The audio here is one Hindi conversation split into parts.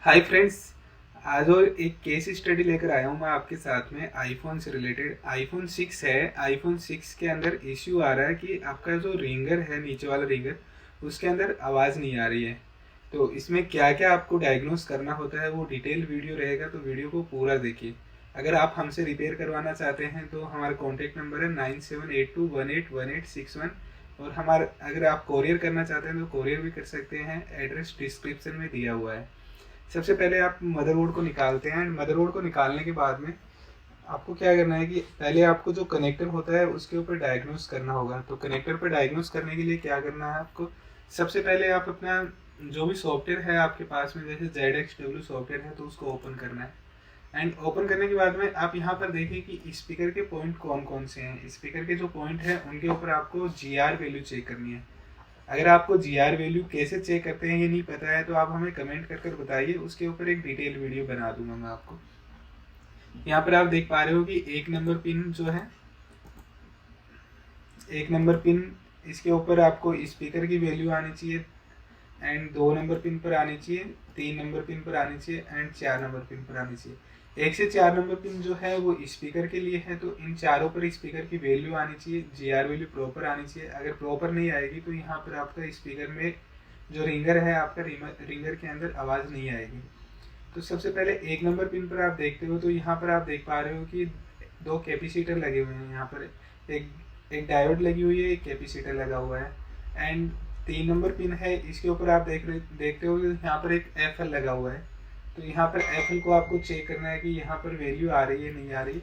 Hi friends. आज और एक केस स्टडी लेकर आया हूँ मैं आपके साथ में आईफोन से रिलेटेड। आईफोन 6 है। आईफोन 6 के अंदर इश्यू आ रहा है कि आपका जो रिंगर है, नीचे वाला रिंगर, उसके अंदर आवाज़ नहीं आ रही है। तो इसमें क्या क्या आपको डायग्नोस करना होता है वो डिटेल वीडियो रहेगा, तो वीडियो को पूरा देखिए। अगर आप हमसे रिपेयर करवाना चाहते हैं तो हमारा कॉन्टैक्ट नंबर है 9782181861। और हमारे अगर आप कोरियर करना चाहते हैं तो कोरियर भी कर सकते हैं। एड्रेस डिस्क्रिप्शन में दिया हुआ है। सबसे पहले आप मदरबोर्ड को निकालते हैं। मदरबोर्ड को निकालने के बाद में आपको क्या करना है कि पहले आपको जो कनेक्टर होता है उसके ऊपर डायग्नोस करना होगा। तो कनेक्टर पर डायग्नोस करने के लिए क्या करना है आपको, सबसे पहले आप अपना जो भी सॉफ्टवेयर है आपके पास में, जैसे ZXW सॉफ्टवेयर है, तो उसको ओपन करना है। एंड ओपन करने के बाद में आप यहाँ पर देखिए कि स्पीकर के पॉइंट कौन कौन से हैं। स्पीकर के जो पॉइंट है उनके ऊपर आपको GR वैल्यू चेक करनी है। अगर आपको GR वैल्यू कैसे चेक करते हैं ये नहीं पता है तो आप हमें कमेंट कर कर बताइए, उसके ऊपर एक डिटेल वीडियो बना दूंगा मैं आपको। यहाँ पर आप देख पा रहे हो कि 1 नंबर पिन जो है, 1 नंबर पिन, इसके ऊपर आपको स्पीकर की वैल्यू आनी चाहिए। एंड 2 नंबर पिन पर आनी चाहिए, 3 नंबर पिन पर आनी चाहिए, एंड 4 नंबर पिन पर आनी चाहिए। 1 से 4 नंबर पिन जो है वो स्पीकर के लिए है, तो इन चारों पर स्पीकर की वैल्यू आनी चाहिए, GR वैल्यू प्रॉपर आनी चाहिए। अगर प्रॉपर नहीं आएगी तो यहाँ पर आपका स्पीकर में जो रिंगर है आपका, रिंगर के अंदर आवाज़ नहीं आएगी। तो सबसे पहले 1 नंबर पिन पर आप देखते हो तो यहाँ पर आप देख पा रहे हो कि 2 कैपेसिटर लगे हुए हैं। यहाँ पर एक एक डायोड लगी हुई है, एक कैपेसिटर लगा हुआ है। एंड 3 नंबर पिन है, इसके ऊपर आप देखते हो कि यहाँ पर एक FL लगा हुआ है। तो यहाँ पर FL को आपको चेक करना है कि यहाँ पर वैल्यू आ रही है नहीं आ रही।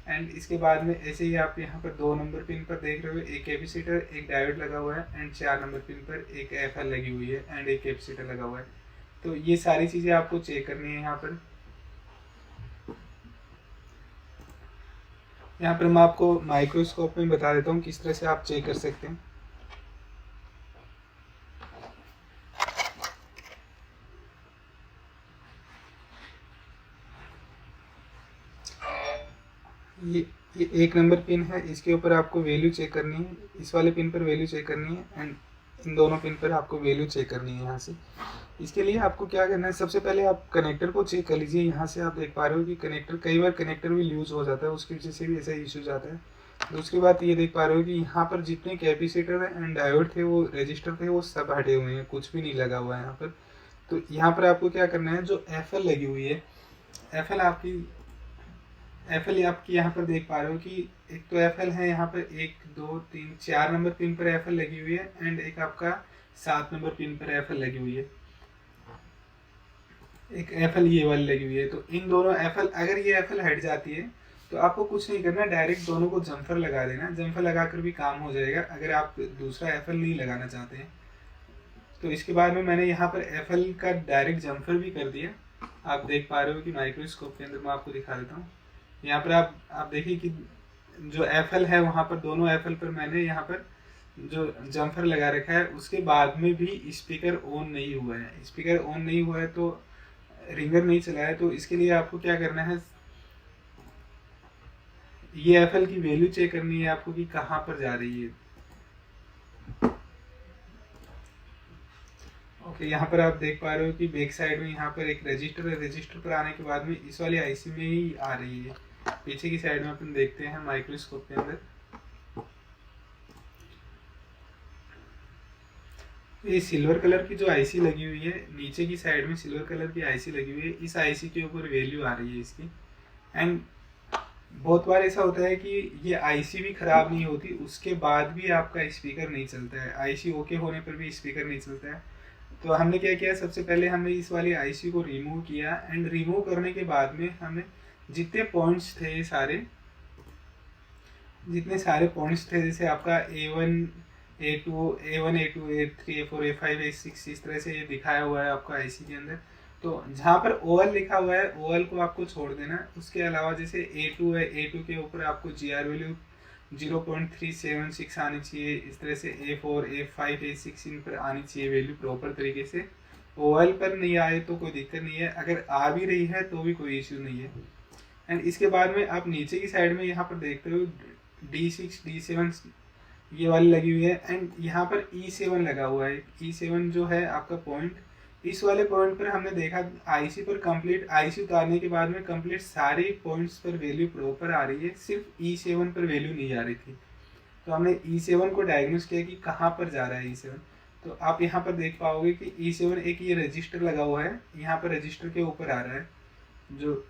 एंड इसके बाद में ऐसे ही आप यहाँ पर 2 नंबर पिन पर देख रहे हो एक कैपेसिटर, एक डायोड लगा हुआ है। एंड 4 नंबर पिन पर एक FL लगी हुई है एंड एक कैपेसिटर लगा हुआ है। तो ये सारी चीज़ें आपको चेक करनी है। यहाँ पर मैं आपको माइक्रोस्कोप में बता देता हूँ किस तरह से आप चेक कर सकते हैं। ये 1 नंबर पिन है, इसके ऊपर आपको वैल्यू चेक करनी है। इस वाले पिन पर वैल्यू चेक करनी है एंड इन दोनों पिन पर आपको वैल्यू चेक करनी है यहाँ से। इसके लिए आपको क्या करना है, सबसे पहले आप कनेक्टर को चेक कर लीजिए। यहाँ से आप देख पा रहे हो कि कनेक्टर, कई बार कनेक्टर भी लूज हो जाता है, उसकी वजह से भी ऐसा इश्यूज आता है। दूसरी बात ये देख पा रहे हो कि यहाँ पर जितने कैपेसिटर एंड डायोड थे, वो रजिस्टर थे, वो सब हटे हुए हैं, कुछ भी नहीं लगा हुआ है यहाँ पर। तो यहाँ पर आपको क्या करना है, जो FL लगी हुई है, FL आपकी यहाँ पर देख पा रहे हो कि एक तो FL है यहाँ पर, 1 2 3 4 नंबर पिन पर FL लगी हुई है। एंड एक आपका 7 नंबर पिन पर FL लगी हुई है, एक FL ये वाली लगी हुई है। तो इन दोनों FL, अगर ये FL हट जाती है तो आपको कुछ नहीं करना, डायरेक्ट दोनों को जम्फर लगा देना। जम्फर लगाकर भी काम हो जाएगा अगर आप दूसरा FL नहीं लगाना चाहते हैं। तो इसके बाद में मैंने यहाँ पर FL का डायरेक्ट जम्फर भी कर दिया। आप देख पा रहे हो कि माइक्रोस्कोप के अंदर मैं आपको दिखा देता हूँ। यहाँ पर आप देखिए कि जो FL है वहाँ पर, दोनों FL पर मैंने यहाँ पर जो जम्फर लगा रखा है, उसके बाद में भी स्पीकर ऑन नहीं हुआ है। स्पीकर ऑन नहीं हुआ है तो रिंगर नहीं चला है। तो इसके लिए आपको क्या करना है, ये FL की वैल्यू चेक करनी है आपको कि कहाँ पर जा रही है। ओके, यहाँ पर आप देख पा रहे हो कि बैक साइड में यहाँ पर एक रजिस्टर है। रजिस्टर पर आने के बाद में इस वाली IC में ही आ रही है। पीछे की साइड में अपन देखते हैं माइक्रोस्कोप के अंदर, ये सिल्वर कलर की जो IC लगी हुई है, नीचे की साइड में सिल्वर कलर की IC लगी हुई है। इस IC के ऊपर वैल्यू आ रही है इसकी। एंड बहुत बार ऐसा होता है कि ये IC भी खराब नहीं होती, उसके बाद भी आपका स्पीकर नहीं चलता है। IC ओके होने पर भी स्पीकर नहीं चलता है। तो हमने क्या किया, सबसे पहले हमने इस वाली IC को रिमूव किया। एंड रिमूव करने के बाद में हमने जितने पॉइंट्स थे, जितने सारे पॉइंट्स थे, जैसे आपका A1 A2 A3 A4 A5 A6, इस तरह से ये दिखाया हुआ है आपका IC के अंदर। तो जहाँ पर OL लिखा हुआ है, OL को आपको छोड़ देना। उसके अलावा जैसे A2 है, A2 के ऊपर आपको GR वैल्यू 0.376 आनी चाहिए। इस तरह से A4 A5 A6 इन पर आनी चाहिए वैल्यू प्रॉपर तरीके से। OL पर नहीं आए तो कोई दिक्कत नहीं है, अगर आ भी रही है तो भी कोई इश्यू नहीं है। एंड इसके बाद में आप नीचे की साइड में यहाँ पर देखते हो D6 D7 ये वाली लगी हुई है। एंड यहाँ पर E7 लगा हुआ है। E7 जो है आपका पॉइंट, इस वाले पॉइंट पर हमने देखा आईसी पर कंप्लीट, आईसी उतारने के बाद में कंप्लीट सारे पॉइंट्स पर वैल्यू प्रॉपर आ रही है, सिर्फ E7 पर वैल्यू नहीं आ रही थी। तो हमने E7 को डायग्नोस किया कि कहाँ पर जा रहा है E7। तो आप यहाँ पर देख पाओगे कि E7 एक ये रजिस्टर लगा हुआ है, यहाँ पर रजिस्टर के ऊपर आ रहा है। जो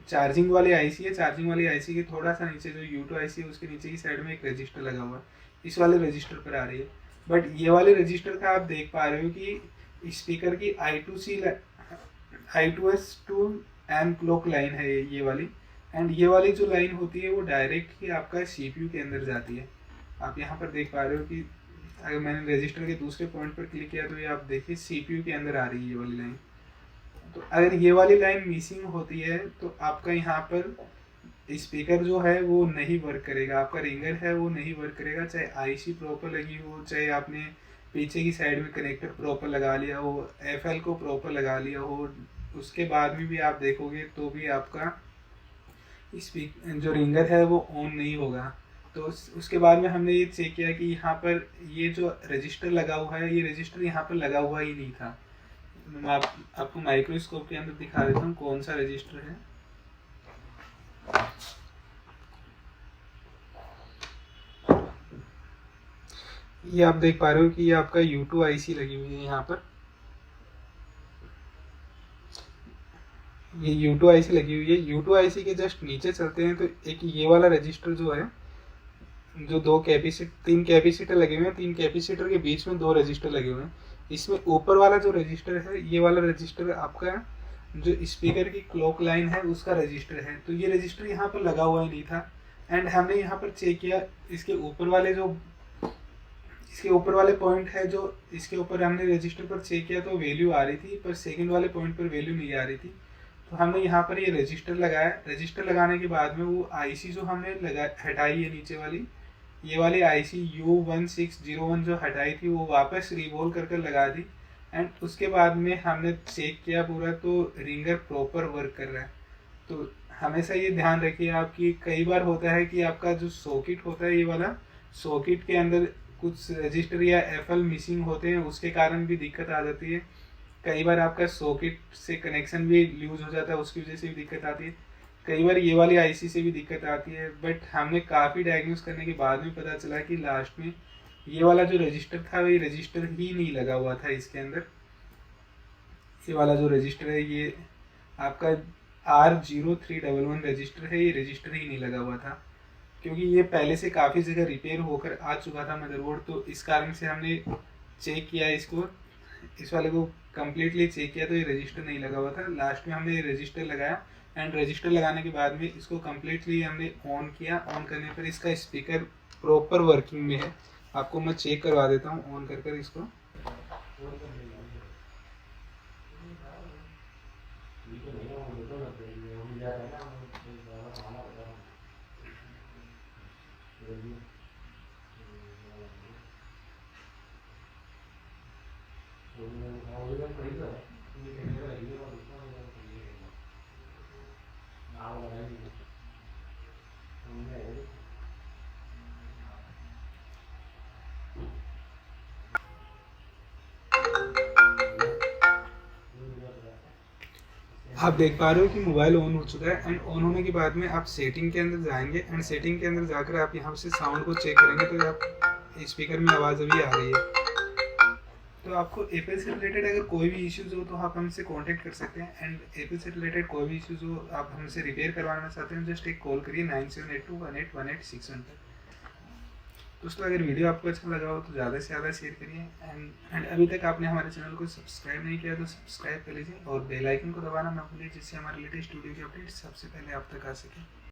चार्जिंग वाली आईसी है, चार्जिंग वाली आईसी के थोड़ा सा नीचे जो U2 आईसी है उसके नीचे की साइड में एक रजिस्टर लगा हुआ है, इस वाले रजिस्टर पर आ रही है। बट ये वाले रजिस्टर का आप देख पा रहे हो कि स्पीकर की I2S2M क्लॉक लाइन है ये वाली, एंड ये वाली जो लाइन होती है वो डायरेक्ट ही आपका CPU के अंदर जाती है। आप यहाँ पर देख पा रहे हो कि अगर मैंने रजिस्टर के दूसरे पॉइंट पर क्लिक किया तो ये आप देखिए CPU के अंदर आ रही है ये वाली लाइन। तो अगर ये वाली लाइन मिसिंग होती है तो आपका यहाँ पर स्पीकर जो है वो नहीं वर्क करेगा, आपका रिंगर है वो नहीं वर्क करेगा, चाहे आईसी प्रॉपर लगी हो, चाहे आपने पीछे की साइड में कनेक्टर प्रॉपर लगा लिया हो, FL को प्रॉपर लगा लिया हो, उसके बाद में भी आप देखोगे तो भी आपका जो रिंगर है वो ऑन नहीं होगा। तो उसके बाद में हमने ये चेक किया कि यहाँ पर ये जो रजिस्टर लगा हुआ है, ये रजिस्टर यहाँ पर लगा हुआ ही नहीं था। मैं आपको माइक्रोस्कोप के अंदर दिखा देता हूँ कौन सा रजिस्टर है। ये आप देख पा रहे हो कि ये आपका U2 आईसी लगी हुई है यहाँ पर, ये U2 आईसी लगी हुई है। U2 आईसी के जस्ट नीचे चलते हैं तो एक ये वाला रजिस्टर जो है, जो तीन कैपेसिटर लगे हुए हैं, तीन कैपेसिटर के बीच में दो रजिस्टर लगे हुए हैं। इसमें ऊपर वाला जो रजिस्टर है, ये वाला रजिस्टर आपका जो स्पीकर की क्लॉक लाइन है उसका रजिस्टर है। तो ये रजिस्टर यहाँ पर लगा हुआ ही नहीं था। एंड हमने यहाँ पर चेक किया इसके ऊपर वाले पॉइंट है, जो इसके ऊपर हमने रजिस्टर पर चेक किया तो वैल्यू आ रही थी, पर सेकंड वाले पॉइंट पर वैल्यू नहीं आ रही थी। तो हमने यहाँ पर ये रजिस्टर लगाया। रजिस्टर लगाने के बाद में वो आईसी जो हमने हटाई है नीचे वाली, ये वाली आईसी U1601 जो हटाई थी वो वापस रिवॉल्व कर लगा दी। एंड उसके बाद में हमने चेक किया पूरा तो रिंगर प्रॉपर वर्क कर रहा है। तो हमेशा ये ध्यान रखिए आप कि कई बार होता है कि आपका जो सॉकेट होता है, ये वाला सॉकेट के अंदर कुछ रजिस्टर या FL मिसिंग होते हैं, उसके कारण भी दिक्कत आ जाती है। कई बार आपका सॉकेट से कनेक्शन भी लूज हो जाता है, उसकी वजह से भी दिक्कत आती है। कई बार ये वाली आईसी से भी दिक्कत आती है। बट हमने काफ़ी डायग्नोस करने के बाद में पता चला कि लास्ट में ये वाला जो रजिस्टर था वो रजिस्टर ही नहीं लगा हुआ था इसके अंदर। ये वाला जो रजिस्टर है ये आपका R0311 रजिस्टर है, ये रजिस्टर ही नहीं लगा हुआ था, क्योंकि ये पहले से काफ़ी जगह रिपेयर होकर आ चुका था मदरबोर्ड। तो इस कारण से हमने चेक किया इसको, इस वाले को कम्प्लीटली चेक किया तो ये रजिस्टर नहीं लगा हुआ था। लास्ट में हमने ये रजिस्टर लगाया एंड रजिस्टर लगाने के बाद में इसको कम्प्लीटली हमने ऑन किया। ऑन करने पर इसका स्पीकर प्रॉपर वर्किंग में है। आपको मैं चेक करवा देता हूँ ऑन कर इसको। आप देख पा रहे हो कि मोबाइल ऑन हो चुका है। एंड ऑन होने के बाद में आप सेटिंग के अंदर जाएंगे एंड सेटिंग के अंदर जाकर आप यहाँ से साउंड को चेक करेंगे तो आप स्पीकर में आवाज़ अभी आ रही है। तो आपको एप्पल से रिलेटेड अगर कोई भी इश्यूज़ हो तो आप हमसे कांटेक्ट कर सकते हैं। एंड एप्पल से रिलेटेड कोई भी इश्यूज़ हो, आप हमसे रिपेयर करवाना चाहते हैं, जस्ट एक कॉल करिए 9782181861 पर। दोस्तों अगर वीडियो आपको अच्छा लगा हो तो ज़्यादा से ज़्यादा शेयर करिए। एंड अभी तक आपने हमारे चैनल को सब्सक्राइब नहीं किया तो सब्सक्राइब कर लीजिए और बेल आइकन को दबाना ना भूलिए, जिससे हमारे लेटेस्ट वीडियो की अपडेट सबसे पहले आप तक आ सके।